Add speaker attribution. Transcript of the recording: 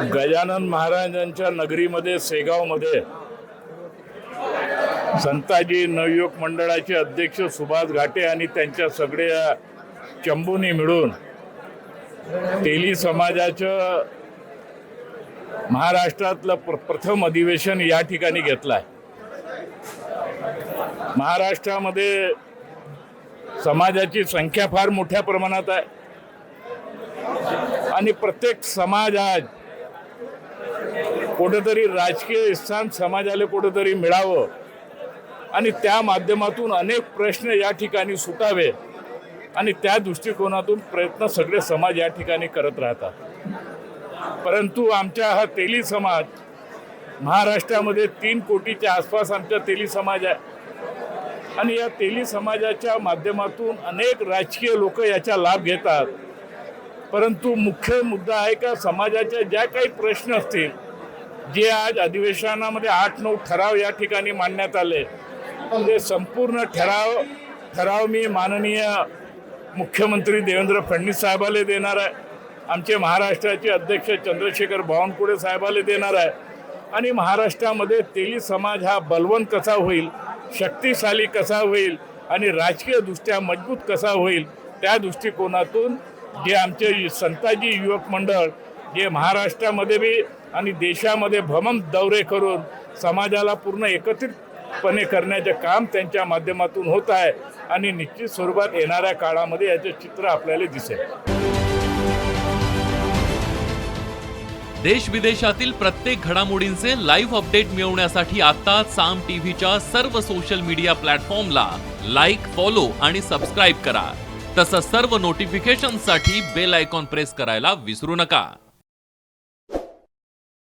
Speaker 1: गजानन महाराजांच्या नगरीमध्ये शेगावमध्ये संताजी नवयुवक मंडळाचे अध्यक्ष सुभाष घाटे आणि त्यांच्या सगळ्या चंबूनी मिळून तेली समाजाचं महाराष्ट्रातलं प्रथम अधिवेशन या ठिकाणी घेतलं आहे। महाराष्ट्रामध्ये समाजाची संख्या फार मोठ्या प्रमाणात आहे आणि प्रत्येक समाज आज कुठेतरी राजकीय स्थान समाजाला कुठेतरी मिळावं आणि त्या माध्यमातून अनेक प्रश्न या ठिकाणी सुटावे आणि त्या दृष्टिकोनातून प्रयत्न सगळे समाज या ठिकाणी करत राहतात। परंतु आमचा हा तेली समाज महाराष्ट्रामध्ये 3 कोटीच्या आसपास आमचा तेली समाज आहे आणि या तेली समाजाच्या माध्यमातून अनेक राजकीय लोक याचा लाभ घेतात। परंतु मुख्य मुद्दा आहे का समाजाच्या ज्या काही प्रश्न असतील जे आज अधिवेशनामध्ये 8-9 ठराव या ठिकाणी मांडण्यात आले ते संपूर्ण ठराव मी माननीय मुख्यमंत्री देवेंद्र फडणवीस साहेबांना देणार आहे, आमचे महाराष्ट्राचे अध्यक्ष चंद्रशेखर बावनकुळे साहेबांना देणार आहे आणि महाराष्ट्रामध्ये तेली समाज हा बलवंत कसा होईल, शक्तिशाली कसा होईल आणि राजकीय दृष्ट्या मजबूत कसा होईल त्या दृष्टिकोनातून जे आमचे संताजी युवक मंडळ जे महाराष्ट्रामध्ये बी आणि देशामध्ये भ्रमण दौरे करून समाजाला पूर्ण एकत्रितपणे करण्याचे काम त्यांच्या माध्यमातून होत आहे आणि निश्चित स्वरूपात येणाऱ्या काळामध्ये याचे चित्र आपल्याला दिसेल।
Speaker 2: देश विदेशातील प्रत्येक घडामोडींचे लाईव्ह अपडेट मिळवण्यासाठी आता साम टीव्हीच्या सर्व सोशल मीडिया प्लॅटफॉर्मला लाईक, फॉलो आणि सबस्क्राईब करा। तसंच सर्व नोटिफिकेशनसाठी बेल आयकॉन प्रेस करायला विसरू नका।